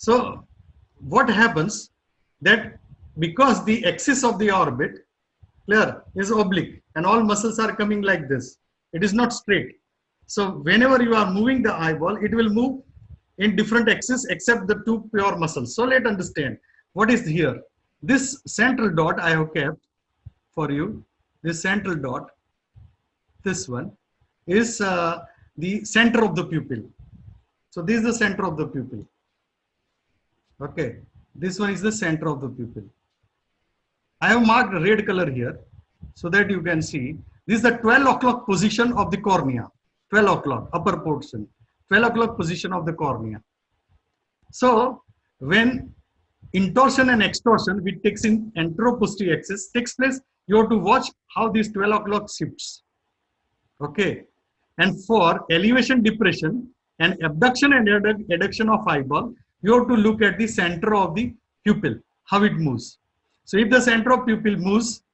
So what happens that because the axis of the orbit, clear, is oblique and all muscles are coming like this, it is not straight. So whenever you are moving the eyeball, it will move in different axes except the two pure muscles. So let's understand what is here. This central dot I have kept for you. This central dot, this one is the center of the pupil. So this is the center of the pupil. Okay, this one is the center of the pupil. I have marked red color here so that you can see. This is the 12 o'clock position of the cornea. 12 o'clock, upper portion. 12 o'clock position of the cornea. So when intorsion and extorsion, which takes in anteroposterior axis, takes place, you have to watch how this 12 o'clock shifts. Okay. And for elevation, depression, and abduction and adduction of eyeball, you have to look at the center of the pupil, how it moves. So if the center of pupil moves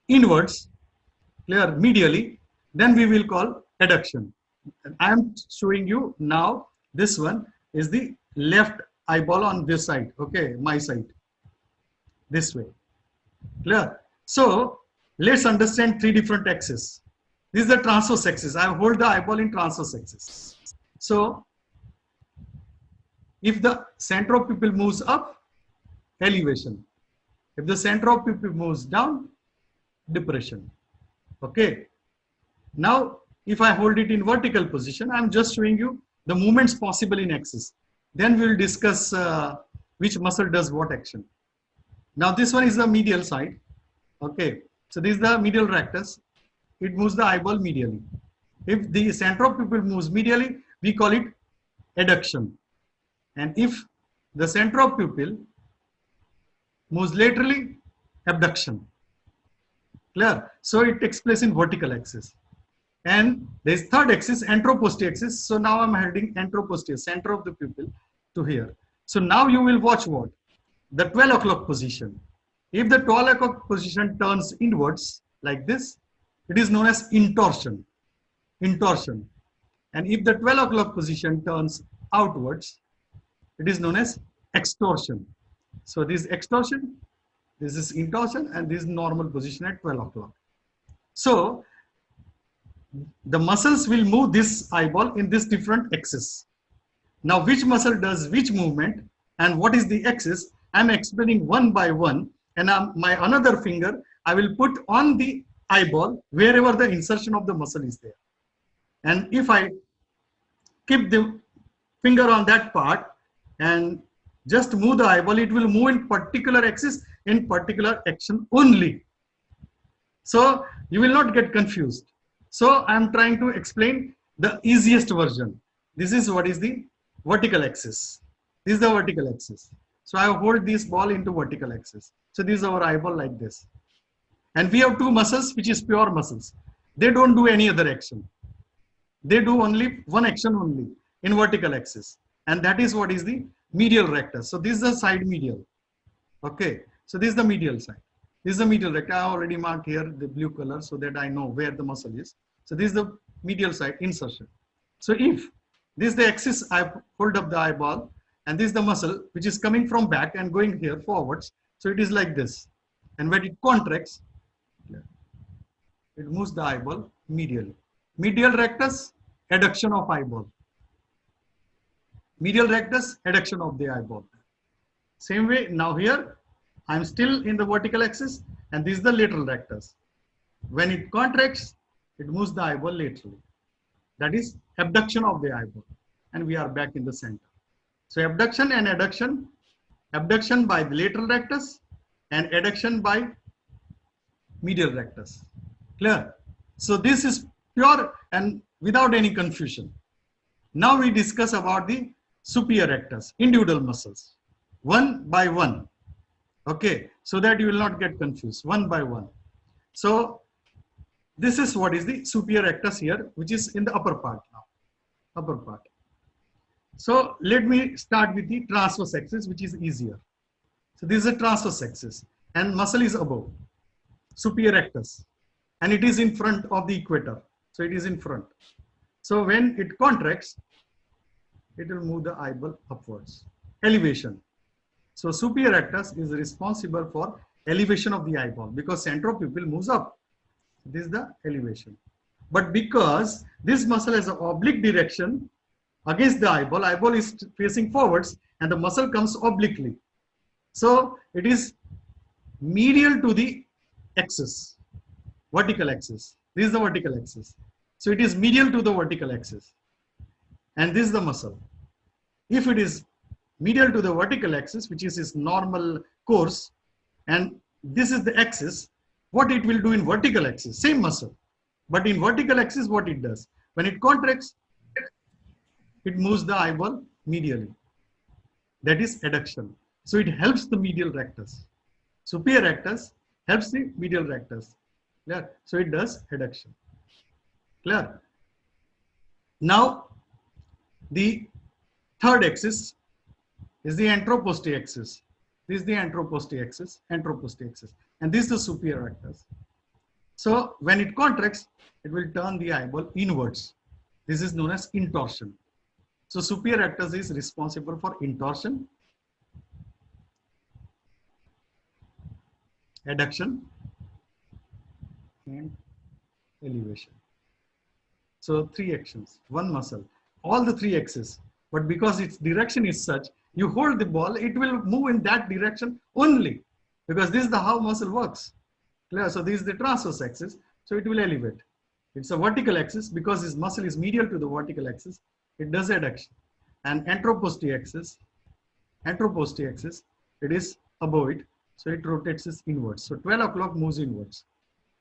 inwards, clear, medially, then we will call adduction. I am showing you now, this one is the left eyeball on this side, okay, my side, this way, clear. So let's understand three different axes. This is the transverse axis. I hold the eyeball in transverse axis. So if the center of pupil moves up, elevation. If the center of pupil moves down, depression. Okay. Now, if I hold it in vertical position, I'm just showing you the movements possible in axis. Then we will discuss which muscle does what action. Now, this one is the medial side. Okay. So this is the medial rectus. It moves the eyeball medially. If the center of pupil moves medially, we call it adduction. And if the center of pupil moves laterally, abduction. Clear? So it takes place in vertical axis. And there is third axis, anteroposterior axis. So now I'm holding anteroposterior, center of the pupil to here. So now you will watch what? The 12 o'clock position. If the 12 o'clock position turns inwards like this, it is known as intorsion. Intorsion. And if the 12 o'clock position turns outwards, it is known as extorsion. So this is extorsion, this is intorsion, and this is normal position at 12 o'clock. So the muscles will move this eyeball in this different axis. Now which muscle does which movement and what is the axis, I'm explaining one by one, and my another finger I will put on the eyeball wherever the insertion of the muscle is there. And if I keep the finger on that part and just move the eyeball, it will move in particular axis in particular action only. So you will not get confused. So I am trying to explain the easiest version. This is what is the vertical axis. This is the vertical axis. So I hold this ball into vertical axis. So this is our eyeball like this. And we have two muscles which is pure muscles. They don't do any other action. They do only one action only in vertical axis. And that is what is the medial rectus. So this is the side medial. Okay. So this is the medial side. This is the medial rectus. I already marked here the blue color so that I know where the muscle is. So this is the medial side insertion. So if this is the axis, I hold up the eyeball, and this is the muscle which is coming from back and going here forwards. So it is like this. And when it contracts, it moves the eyeball medially. Medial rectus, adduction of eyeball. Medial rectus, adduction of the eyeball. Same way, now here, I'm still in the vertical axis, and this is the lateral rectus. When it contracts, it moves the eyeball laterally. That is abduction of the eyeball. And we are back in the center. So abduction and adduction, abduction by the lateral rectus and adduction by medial rectus. Clear? So this is pure and without any confusion. Now we discuss about the superior rectus, individual muscles, one by one. Okay, so that you will not get confused, one by one. So this is what is the superior rectus here, which is in the upper part now, upper part. So let me start with the transverse axis, which is easier. So this is a transverse axis and muscle is above, superior rectus, and it is in front of the equator. So it is in front. So when it contracts, it will move the eyeball upwards. elevation. So superior rectus is responsible for elevation of the eyeball because central pupil moves up. This is the elevation. But because this muscle has an oblique direction against the eyeball, eyeball is facing forwards and the muscle comes obliquely. So it is medial to the axis, vertical axis. This is the vertical axis. So it is medial to the vertical axis. And this is the muscle. If it is medial to the vertical axis, which is its normal course, and this is the axis, what it will do in vertical axis, same muscle. But in vertical axis, what it does? When it contracts, it moves the eyeball medially. That is adduction. So it helps the medial rectus. Superior rectus helps the medial rectus. Clear? So it does adduction. Clear? Now, the third axis is the anteroposterior axis. This is the anteroposterior axis, and this is the superior rectus. So when it contracts, it will turn the eyeball inwards. This is known as intorsion. So superior rectus is responsible for intorsion, adduction, and elevation. So three actions, one muscle, all the three axes. But because its direction is such, you hold the ball, it will move in that direction only, because this is the how muscle works. Clear? So this is the transverse axis, so it will elevate. It's a vertical axis because this muscle is medial to the vertical axis. It does adduction. And anteroposterior axis, it is above it, so it rotates this inwards. So 12 o'clock moves inwards.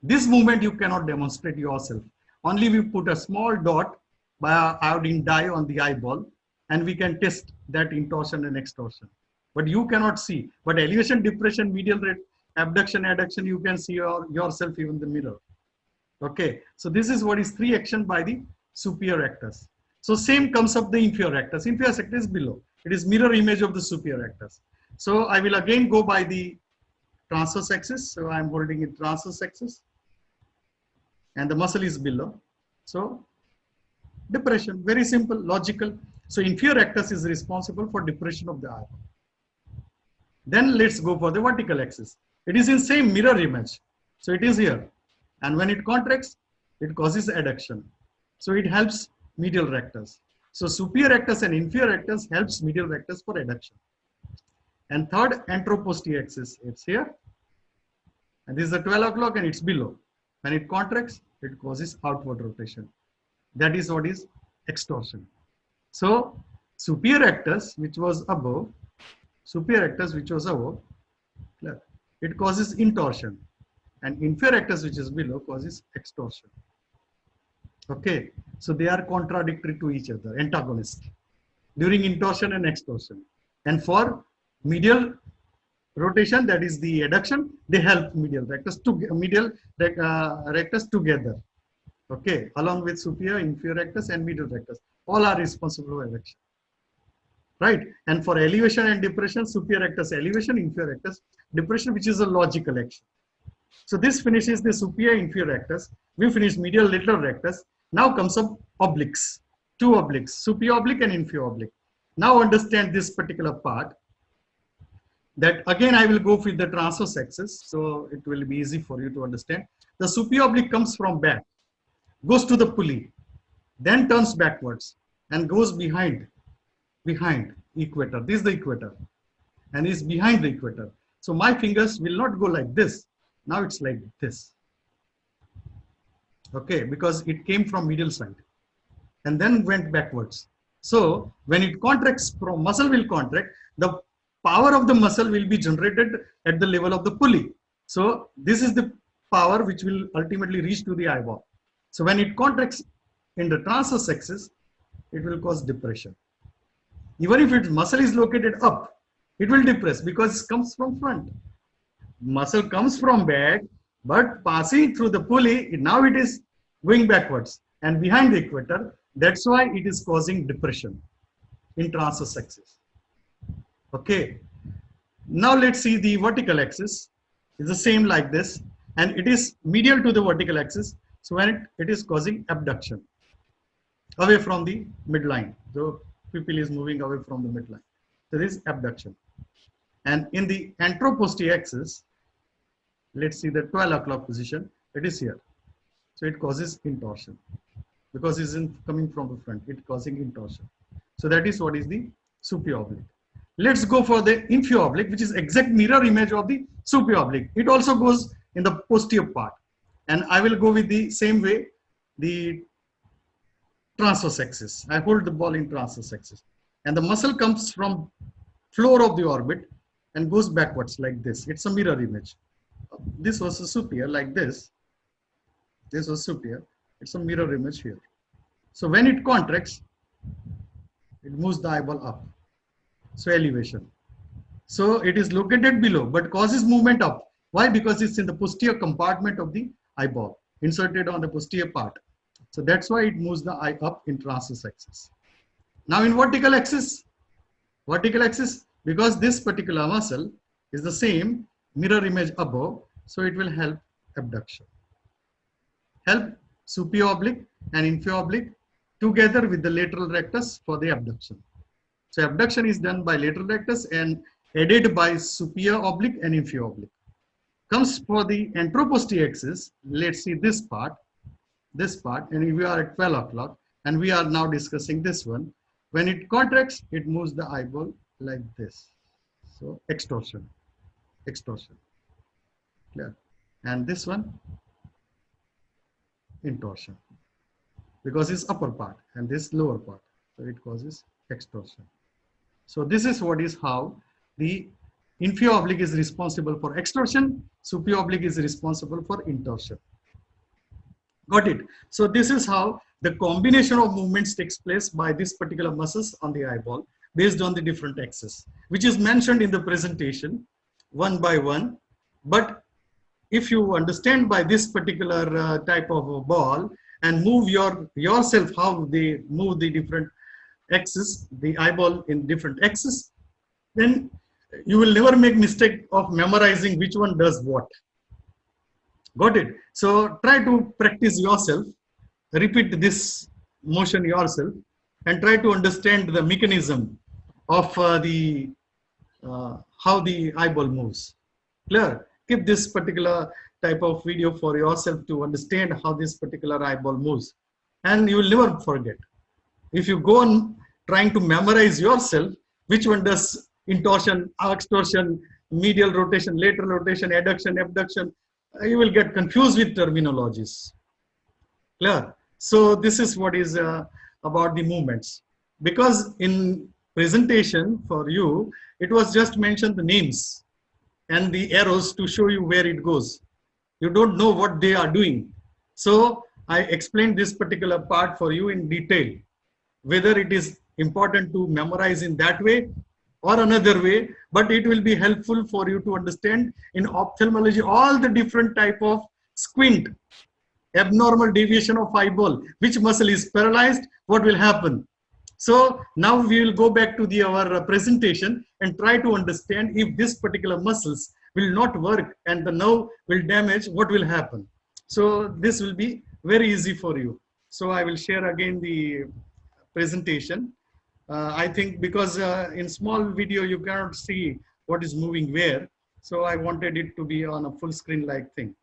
This movement you cannot demonstrate yourself. Only we put a small dot by iodine dye on the eyeball, and we can test that intorsion and extorsion. But you cannot see. But elevation, depression, medial rate, abduction, adduction, you can see yourself even in the mirror. Okay, so this is what is three action by the superior rectus. So same comes up the inferior rectus. Inferior rectus is below. It is mirror image of the superior rectus. So I will again go by the transverse axis. So I am holding it transverse axis, and the muscle is below. So depression, very simple, logical. So inferior rectus is responsible for depression of the eye. Then let's go for the vertical axis. It is in same mirror image. So it is here. And when it contracts, it causes adduction. So it helps medial rectus. So superior rectus and inferior rectus helps medial rectus for adduction. And third, anteroposterior axis, it's here. And this is the 12 o'clock and it's below. When it contracts, it causes outward rotation. That is what is extorsion. So superior rectus, which was above, it causes intorsion. And inferior rectus, which is below, causes extorsion. Okay, so they are contradictory to each other, antagonist during intorsion and extorsion. And for medial rotation, that is the adduction, they help medial rectus together. Okay, along with superior, inferior rectus, and medial rectus, all are responsible for adduction. Right, and for elevation and depression, superior rectus elevation, inferior rectus depression, which is a logical action. So this finishes the superior inferior rectus. We finish medial lateral rectus. Now comes up obliques, two obliques, superior oblique and inferior oblique. Now understand this particular part. That again I will go with the transverse axis, so it will be easy for you to understand. The superior oblique comes from back, goes to the pulley, then turns backwards and goes behind equator. This is the equator and is behind the equator. So my fingers will not go like this. Now it's like this. Okay, because it came from medial side and then went backwards. So when it contracts, muscle will contract, the power of the muscle will be generated at the level of the pulley. So this is the power which will ultimately reach to the eyeball. So when it contracts in the transverse axis, it will cause depression. Even if its muscle is located up, it will depress because it comes from front. Muscle comes from back, but passing through the pulley, now it is going backwards and behind the equator. That's why it is causing depression in transverse axis. Okay. Now let's see the vertical axis. It's the same like this, and it is medial to the vertical axis. So when it is causing abduction away from the midline. The pupil is moving away from the midline. So this is abduction. And in the anteroposterior axis, let's see the 12 o'clock position, it is here. So it causes intorsion because it's coming from the front, it causing intorsion. So that is what is the superior oblique. Let's go for the inferior oblique, which is exact mirror image of the superior oblique. It also goes in the posterior part. And I will go with the same way, the transverse axis. I hold the ball in transverse axis. And the muscle comes from floor of the orbit and goes backwards like this. It's a mirror image. This was a superior like this. This was superior. It's a mirror image here. So when it contracts, it moves the eyeball up. So elevation. So it is located below, but causes movement up. Why? Because it's in the posterior compartment of the eyeball, inserted on the posterior part. So that's why it moves the eye up in transverse axis. Now in vertical axis, because this particular muscle is the same mirror image above, so it will help abduction. Help superior oblique and inferior oblique together with the lateral rectus for the abduction. So abduction is done by lateral rectus and aided by superior oblique and inferior oblique. Comes for the anteroposterior axis, let's see this part, and we are at 12 o'clock, and we are now discussing this one. When it contracts, it moves the eyeball like this. So extorsion, clear. And this one, intorsion, because it's upper part and this lower part, so it causes extorsion. So this is what is how the inferior oblique is responsible for extorsion, superior oblique is responsible for intorsion. Got it? So this is how the combination of movements takes place by this particular muscles on the eyeball based on the different axes, which is mentioned in the presentation one by one. But if you understand by this particular type of a ball and move yourself how they move the different axes, the eyeball in different axes, then you will never make mistake of memorizing which one does what. Got it? So try to practice yourself, repeat this motion yourself, and try to understand the mechanism of how the eyeball moves. Clear? Keep this particular type of video for yourself to understand how this particular eyeball moves, and you will never forget. If you go on trying to memorize yourself which one does intorsion, extorsion, medial rotation, lateral rotation, adduction, abduction, you will get confused with terminologies. Clear? So this is what is about the movements. Because in presentation for you, it was just mentioned the names and the arrows to show you where it goes. You don't know what they are doing. So I explained this particular part for you in detail, whether it is important to memorize in that way or another way, but it will be helpful for you to understand in ophthalmology all the different type of squint, abnormal deviation of eyeball, which muscle is paralyzed, what will happen. So now we will go back to our presentation and try to understand if this particular muscles will not work and the nerve will damage, what will happen. So this will be very easy for you. So I will share again the presentation. I think because in small video you cannot see what is moving where, so I wanted it to be on a full screen like thing.